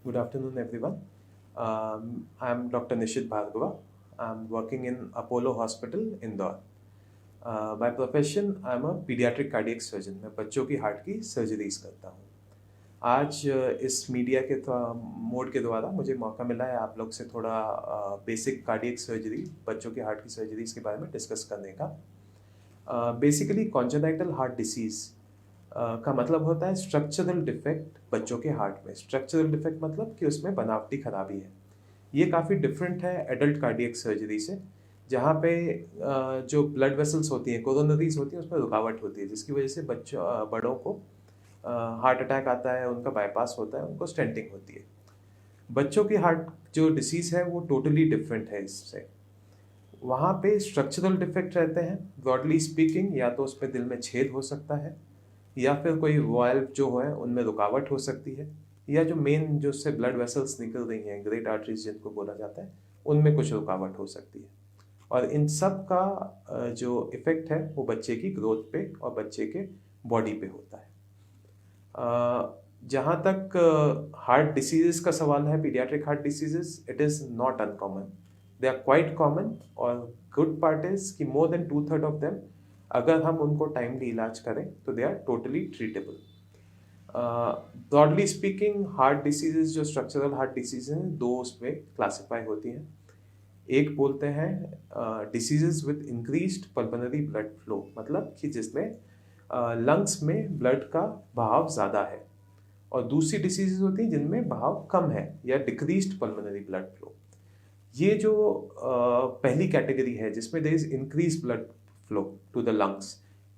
Good afternoon, everyone. I'm Dr. Nishit Bhargava. I'm working in Apollo Hospital, Indore. By profession, I'm a pediatric cardiac surgeon. मैं बच्चों की heart की surgeries करता हूँ। आज इस मीडिया के मोड के द्वारा मुझे मौका मिला है आप लोग से थोड़ा बेसिक कार्डियक सर्जरी, बच्चों के हार्ट की सर्जरीज के बारे में डिस्कस करने का। बेसिकली कॉन्जेनाइटल हार्ट डिसीज का मतलब होता है स्ट्रक्चरल डिफेक्ट बच्चों के हार्ट में। स्ट्रक्चरल डिफेक्ट मतलब कि उसमें बनावटी खराबी है। ये काफ़ी डिफरेंट है एडल्ट कार्डियक सर्जरी से, जहाँ पे जो ब्लड वेसल्स होती हैं, कोरोनरीज होती हैं, उसमें रुकावट होती है, जिसकी वजह से बच्चों बड़ों को हार्ट अटैक आता है, उनका बाईपास होता है, उनको स्टेंटिंग होती है। बच्चों की हार्ट जो डिसीज़ है वो टोटली डिफरेंट है इससे। वहाँ पे स्ट्रक्चरल डिफेक्ट रहते हैं, ब्रॉडली स्पीकिंग, या तो उसमें दिल में छेद हो सकता है, या फिर कोई वाल्व जो है उनमें रुकावट हो सकती है, या जो मेन जो उससे ब्लड वेसल्स निकल रही हैं, ग्रेट आर्टरीज जिनको बोला जाता है, उनमें कुछ रुकावट हो सकती है। और इन सब का जो इफेक्ट है वो बच्चे की ग्रोथ पे और बच्चे के बॉडी पे होता है। जहाँ तक हार्ट डिसीजेस का सवाल है, paediatric heart diseases, it is not uncommon, they are quite common. और गुड पार्ट इज कि मोर देन 2/3 ऑफ देम, अगर हम उनको टाइमली इलाज करें तो they are totally treatable. Broadly speaking, heart diseases जो स्ट्रक्चरल हार्ट डिसीज हैं, दो उसमें क्लासिफाई होती हैं। एक बोलते हैं diseases with increased pulmonary blood flow, मतलब कि जिसमें लंग्स में ब्लड का बहाव ज़्यादा है। और दूसरी डिसीजेज होती हैं जिनमें बहाव कम है या डिक्रीज्ड पल्मोनरी ब्लड फ्लो। ये जो पहली कैटेगरी है जिसमें there is increase blood flow to the lungs,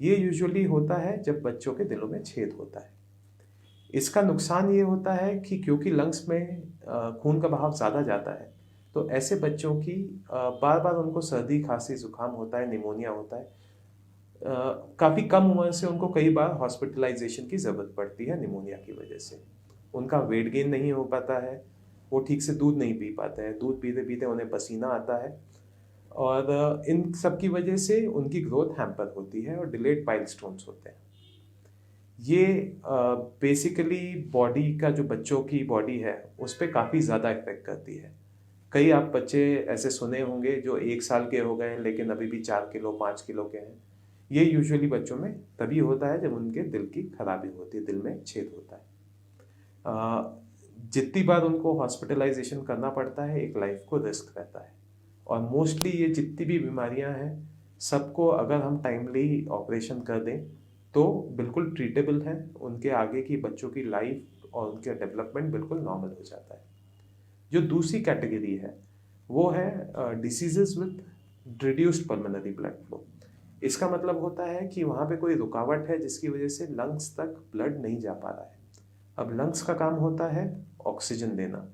ये यूजुअली होता है जब बच्चों के दिलों में छेद होता है। इसका नुकसान ये होता है कि क्योंकि लंग्स में खून का बहाव ज़्यादा जाता है, तो ऐसे बच्चों की बार बार उनको सर्दी, खांसी, जुकाम होता है, निमोनिया होता है। काफ़ी कम उम्र से उनको कई बार हॉस्पिटलाइजेशन की ज़रूरत पड़ती है निमोनिया की वजह से। उनका वेट गेन नहीं हो पाता है, वो ठीक से दूध नहीं पी पाते हैं, दूध पीते पीते उन्हें पसीना आता है, और इन सब की वजह से उनकी ग्रोथ हैम्पर होती है और डिलेड माइलस्टोन्स होते हैं। ये बेसिकली बॉडी का, जो बच्चों की बॉडी है उस पर काफ़ी ज़्यादा इफेक्ट करती है। कई आप बच्चे ऐसे सुने होंगे जो 1 साल के हो गए हैं लेकिन अभी भी 4 किलो 5 किलो के हैं। ये यूजुअली बच्चों में तभी होता है जब उनके दिल की खराबी होती है, दिल में छेद होता है। जितनी बार उनको हॉस्पिटलाइजेशन करना पड़ता है, एक लाइफ को रिस्क रहता है। और मोस्टली ये जितनी भी बीमारियां हैं, सबको अगर हम टाइमली ऑपरेशन कर दें तो बिल्कुल ट्रीटेबल है। उनके आगे की बच्चों की लाइफ और उनका डेवलपमेंट बिल्कुल नॉर्मल हो जाता है। जो दूसरी कैटेगरी है वो है diseases with reduced pulmonary blood flow. इसका मतलब होता है कि वहाँ पे कोई रुकावट है जिसकी वजह से लंग्स तक ब्लड नहीं जा पा रहा है। अब लंग्स का काम होता है ऑक्सीजन देना,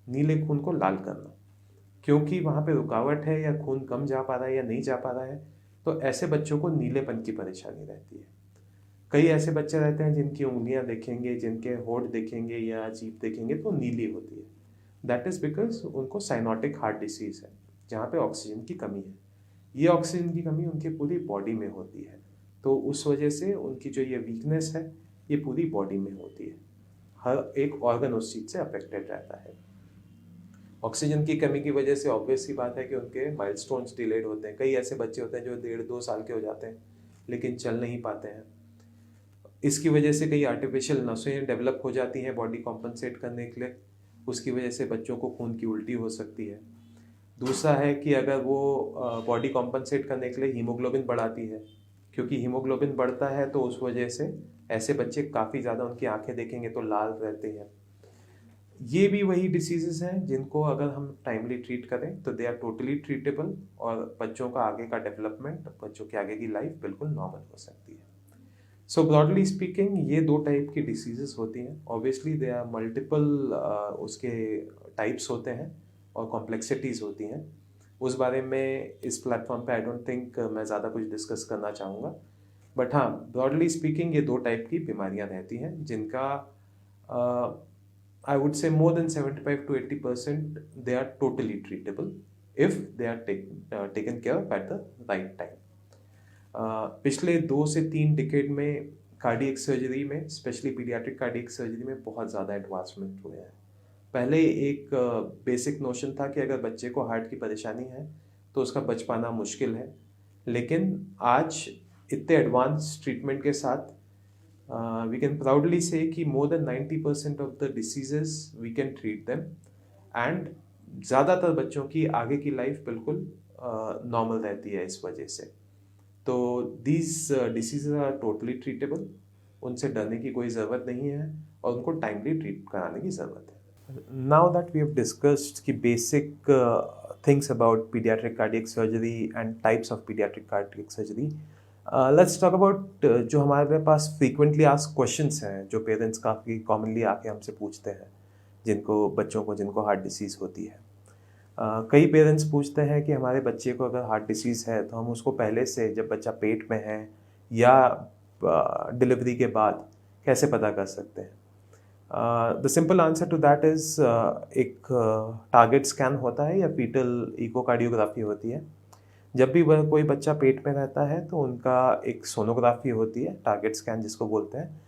नीले खून को लाल करना। क्योंकि वहाँ पे रुकावट है या खून कम जा पा रहा है या नहीं जा पा रहा है, तो ऐसे बच्चों को नीलेपन की परेशानी रहती है। कई ऐसे बच्चे रहते हैं जिनकी उंगलियां देखेंगे, जिनके होठ देखेंगे या जीभ देखेंगे तो नीली होती है। दैट इज बिकॉज उनको साइनोटिक हार्ट डिसीज है, जहाँ पे ऑक्सीजन की कमी है। ये ऑक्सीजन की कमी उनकी पूरी बॉडी में होती है, तो उस वजह से उनकी जो ये वीकनेस है ये पूरी बॉडी में होती है। हर एक ऑर्गन उस चीज़ से अफेक्टेड रहता है। ऑक्सीजन की कमी की वजह से ऑब्वियस सी बात है कि उनके माइलस्टोन्स डिलेड होते हैं। कई ऐसे बच्चे होते हैं जो 1.5-2 साल के हो जाते हैं लेकिन चल नहीं पाते हैं। इसकी वजह से कई आर्टिफिशियल नसें डेवलप हो जाती हैं बॉडी कॉम्पनसेट करने के लिए। उसकी वजह से बच्चों को खून की उल्टी हो सकती है। दूसरा है कि अगर वो बॉडी कॉम्पनसेट करने के लिए हीमोग्लोबिन बढ़ाती है, क्योंकि हीमोग्लोबिन बढ़ता है तो उस वजह से ऐसे बच्चे काफ़ी ज़्यादा, उनकी आंखें देखेंगे तो लाल रहते हैं। ये भी वही डिसीजेस हैं जिनको अगर हम टाइमली ट्रीट करें तो दे आर टोटली ट्रीटेबल, और बच्चों का आगे का डेवलपमेंट, बच्चों की आगे की लाइफ बिल्कुल नॉर्मल हो सकती है। सो ब्रॉडली स्पीकिंग ये दो टाइप की डिसीजेस होती हैं। ऑब्वियसली दे आर मल्टीपल उसके टाइप्स होते हैं और कॉम्प्लेक्सिटीज़ होती हैं। उस बारे में इस प्लेटफॉर्म पे आई डोंट थिंक मैं ज़्यादा कुछ डिस्कस करना चाहूँगा। बट हाँ, ब्रॉडली स्पीकिंग ये दो टाइप की बीमारियाँ रहती हैं जिनका I would say more than 75 to 80% they are totally treatable if they are taken care of at the right time. पिछले 2 से 3 डिकेड में कार्डियक सर्जरी में, स्पेशली पीडियाट्रिक कार्डियक सर्जरी में बहुत ज़्यादा एडवांसमेंट हुए हैं। पहले एक बेसिक नोशन था कि अगर बच्चे को हार्ट की परेशानी है तो उसका बच पाना मुश्किल है, लेकिन आज इतने एडवांस ट्रीटमेंट के साथ वी कैन प्राउडली से कि more than 90% of the diseases we can treat them, and ज़्यादातर बच्चों की आगे की लाइफ बिल्कुल नॉर्मल रहती है इस वजह से। तो these diseases are totally treatable, उनसे डरने की कोई ज़रूरत नहीं है और उनको टाइमली ट्रीट कराने की ज़रूरत है। Now that we have discussed कि basic things about paediatric cardiac surgery and types of paediatric cardiac surgery, let's talk about जो हमारे पास फ्रीक्वेंटली आस्क्ड क्वेश्चंस हैं, जो पेरेंट्स काफ़ी कॉमनली आके हमसे पूछते हैं, जिनको बच्चों को जिनको हार्ट डिसीज़ होती है। कई पेरेंट्स पूछते हैं कि हमारे बच्चे को अगर हार्ट डिसीज़ है तो हम उसको पहले से, जब बच्चा पेट में है या डिलीवरी के बाद, कैसे पता कर सकते हैं? The simple answer to that is एक टारगेट स्कैन होता है या फीटल इकोकार्डियोग्राफी होती है। जब भी वह कोई बच्चा पेट में रहता है तो उनका एक सोनोग्राफी होती है, टारगेट स्कैन जिसको बोलते हैं।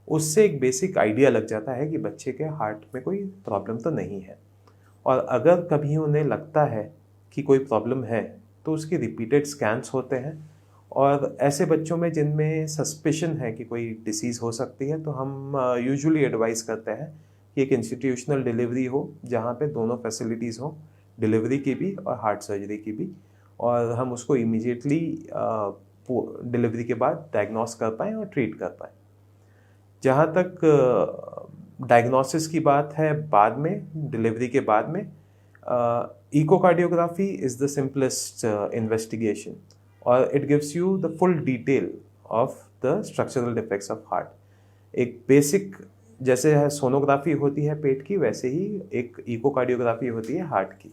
उससे एक बेसिक आइडिया लग जाता है कि बच्चे के हार्ट में कोई प्रॉब्लम तो नहीं है, और अगर कभी उन्हें लगता है कि कोई प्रॉब्लम है तो उसके रिपीटेड स्कैन्स होते हैं। और ऐसे बच्चों में जिनमें सस्पिशन है कि कोई डिसीज़ हो सकती है तो हम यूजुअली एडवाइस करते हैं कि एक इंस्टीट्यूशनल डिलीवरी हो जहाँ पे दोनों फैसिलिटीज़ हों, डिलीवरी की भी और हार्ट सर्जरी की भी, और हम उसको इमीडिएटली डिलीवरी के बाद डायग्नोस कर पाएँ और ट्रीट कर पाएँ। जहाँ तक डायग्नोसिस की बात है, बाद में डिलीवरी के बाद में echocardiography is the simplest investigation, और it gives you the full detail of the structural defects of heart. एक बेसिक जैसे है सोनोग्राफी होती है पेट की, वैसे ही एक इकोकार्डियोग्राफी होती है हार्ट की।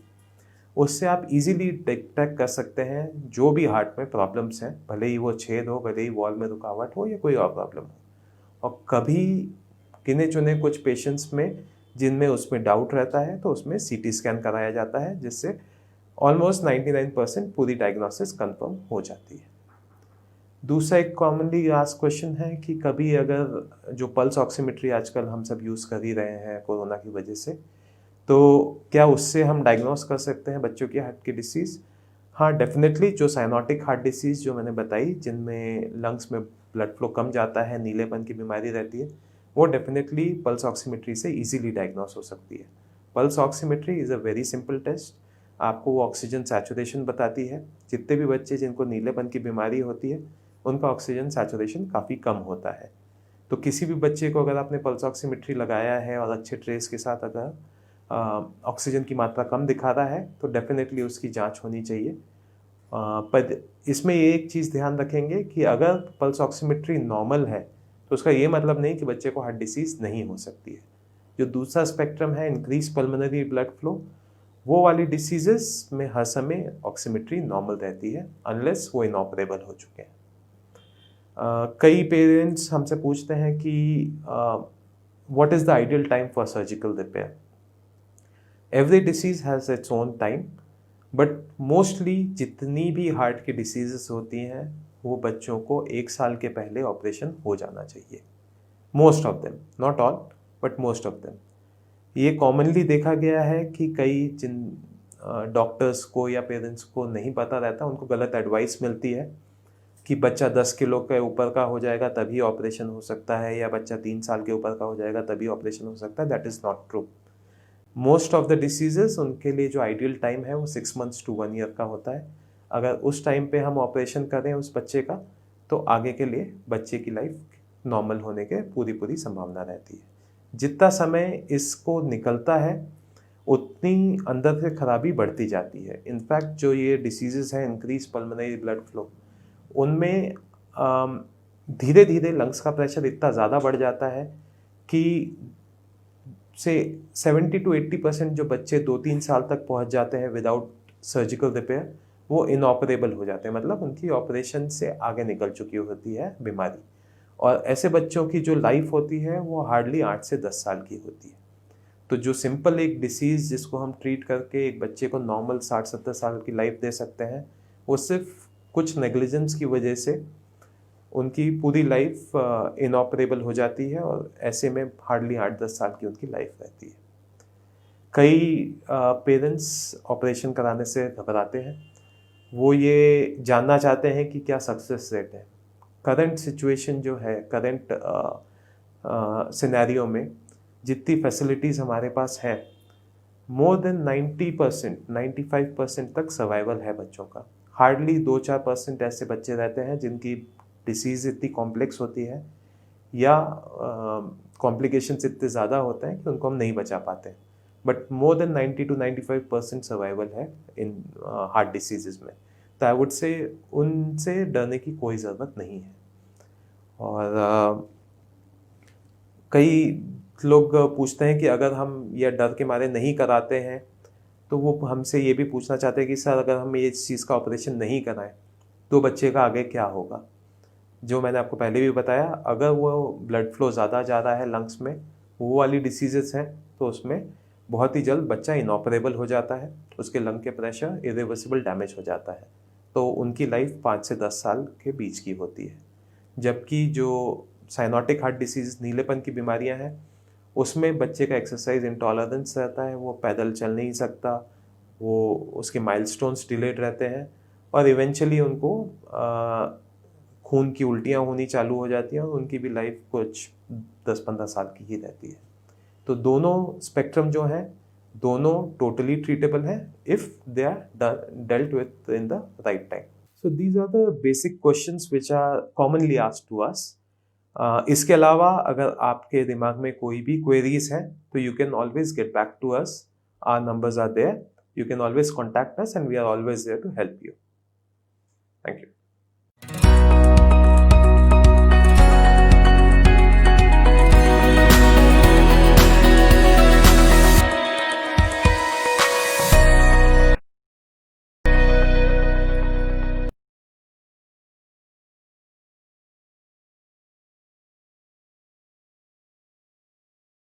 उससे आप इजीली डिटेक्ट कर सकते हैं जो भी हार्ट में प्रॉब्लम्स हैं, भले ही वो छेद हो, भले ही वॉल में रुकावट हो या कोई और प्रॉब्लम हो। और कभी गिने चुने कुछ पेशेंट्स में जिनमें उसमें डाउट रहता है तो उसमें सीटी स्कैन कराया जाता है, जिससे ऑलमोस्ट 99% पूरी डायग्नोसिस कंफर्म हो जाती है। दूसरा एक कॉमनली आस्क्ड क्वेश्चन है कि कभी अगर जो पल्स ऑक्सीमेट्री आजकल हम सब यूज़ कर ही रहे हैं कोरोना की वजह से, तो क्या उससे हम डायग्नोस कर सकते हैं बच्चों की हार्ट की डिसीज़? हाँ, डेफिनेटली। जो साइनोटिक हार्ट डिसीज़ जो मैंने बताई, जिनमें लंग्स में ब्लड फ्लो कम जाता है, नीलेपन की बीमारी रहती है, वो डेफिनेटली पल्स ऑक्सीमेट्री से इजीली डायग्नोस हो सकती है। Pulse oximetry is a very simple test. आपको वो ऑक्सीजन सैचुरेशन बताती है। जितने भी बच्चे जिनको नीलेपन की बीमारी होती है, उनका ऑक्सीजन सैचुरेशन काफ़ी कम होता है। तो किसी भी बच्चे को अगर आपने पल्स ऑक्सीमेट्री लगाया है और अच्छे ट्रेस के साथ अगर ऑक्सीजन की मात्रा कम दिखा रहा है तो डेफिनेटली उसकी जांच होनी चाहिए। पर इसमें ये एक चीज़ ध्यान रखेंगे कि अगर पल्स ऑक्सीमेट्री नॉर्मल है तो उसका ये मतलब नहीं कि बच्चे को हार्ट डिसीज़ नहीं हो सकती है। जो दूसरा स्पेक्ट्रम है, इंक्रीज पल्मोनरी ब्लड फ्लो, वो वाली डिसीजेस में हर समय ऑक्सीमेट्री नॉर्मल रहती है अनलेस वो इनऑपरेबल हो चुके हैं। कई पेरेंट्स हमसे पूछते हैं कि what is the ideal time for surgical repair? Every disease has its own time, but mostly जितनी भी हार्ट की डिसीजेस होती हैं वो बच्चों को 1 साल के पहले ऑपरेशन हो जाना चाहिए। Most of them, not all, but most of them. ये कॉमनली देखा गया है कि कई जिन डॉक्टर्स को या पेरेंट्स को नहीं पता रहता, उनको गलत एडवाइस मिलती है कि बच्चा 10 किलो के ऊपर का हो जाएगा तभी ऑपरेशन हो सकता है, या बच्चा 3 साल के ऊपर का हो जाएगा तभी ऑपरेशन हो सकता है। That is not true. Most of the diseases, उनके लिए जो आइडियल टाइम है वो 6 मंथ्स टू 1 ईयर का होता है। अगर उस टाइम पे हम ऑपरेशन करें उस बच्चे का, तो आगे के लिए बच्चे की लाइफ नॉर्मल होने के पूरी संभावना रहती है। जितना समय इसको निकलता है उतनी अंदर से खराबी बढ़ती जाती है। इनफैक्ट जो ये डिसीजेस हैं, इंक्रीज पल्मोनरी ब्लड फ्लो, उनमें धीरे धीरे लंग्स का प्रेशर इतना ज़्यादा बढ़ जाता है कि से 70 to 80% जो बच्चे 2-3 साल तक पहुंच जाते हैं विदाउट सर्जिकल रिपेयर, वो इनऑपरेबल हो जाते हैं, मतलब उनकी ऑपरेशन से आगे निकल चुकी होती है बीमारी। और ऐसे बच्चों की जो लाइफ होती है वो हार्डली 8 से 10 साल की होती है। तो जो सिंपल एक डिसीज़ जिसको हम ट्रीट करके एक बच्चे को नॉर्मल 60-70 साल की लाइफ दे सकते हैं, वो सिर्फ कुछ नेग्लिजेंस की वजह से उनकी पूरी लाइफ इनऑपरेबल हो जाती है, और ऐसे में हार्डली 8-10 साल की उनकी लाइफ रहती है। कई पेरेंट्स ऑपरेशन कराने से घबराते हैं। वो ये जानना चाहते हैं कि क्या सक्सेस रेट है। करंट सिचुएशन जो है, करंट सिनेरियो में जितनी फैसिलिटीज़ हमारे पास है, मोर देन 90%, 95% तक सर्वाइवल है बच्चों का। हार्डली 2-4% ऐसे बच्चे रहते हैं जिनकी डिसीज़ इतनी कॉम्प्लेक्स होती है या कॉम्प्लिकेशंस इतने ज़्यादा होते हैं कि उनको हम नहीं बचा पाते। But more than 90 to 95% survival है इन हार्ट डिसीजेज में। तो आई वुड से उनसे डरने की कोई ज़रूरत नहीं है। और कई लोग पूछते हैं कि अगर हम यह डर के मारे नहीं कराते हैं तो वो हमसे ये भी पूछना चाहते हैं कि सर अगर हम ये चीज़ का ऑपरेशन नहीं कराएं तो बच्चे का आगे क्या होगा। जो मैंने आपको पहले भी बताया, अगर वो ब्लड फ्लो ज़्यादा जा रहा है लंग्स में, वो वाली डिसीजेस हैं, तो उसमें बहुत ही जल्द बच्चा इनऑपरेबल हो जाता है, उसके लंग के प्रेशर इरिवर्सिबल डैमेज हो जाता है, तो उनकी लाइफ 5 से 10 साल के बीच की होती है। जबकि जो साइनोटिक हार्ट डिसीज, नीलेपन की बीमारियां हैं, उसमें बच्चे का एक्सरसाइज इंटॉलरेंस रहता है, वो पैदल चल नहीं सकता, वो उसके माइलस्टोन्स डिलेड रहते हैं और इवेंचुअली उनको खून की उल्टियाँ होनी चालू हो जाती हैं और उनकी भी लाइफ कुछ 10-15 साल की ही रहती है। तो दोनों स्पेक्ट्रम जो हैं, दोनों टोटली ट्रीटेबल हैं if they are dealt with in the right time. So these are the basic questions which are commonly asked to us. इसके अलावा अगर आपके दिमाग में कोई भी क्वेरीज हैं तो you can always get back to us. Our numbers are there, you can always contact us and we are always there to help you. Thank you.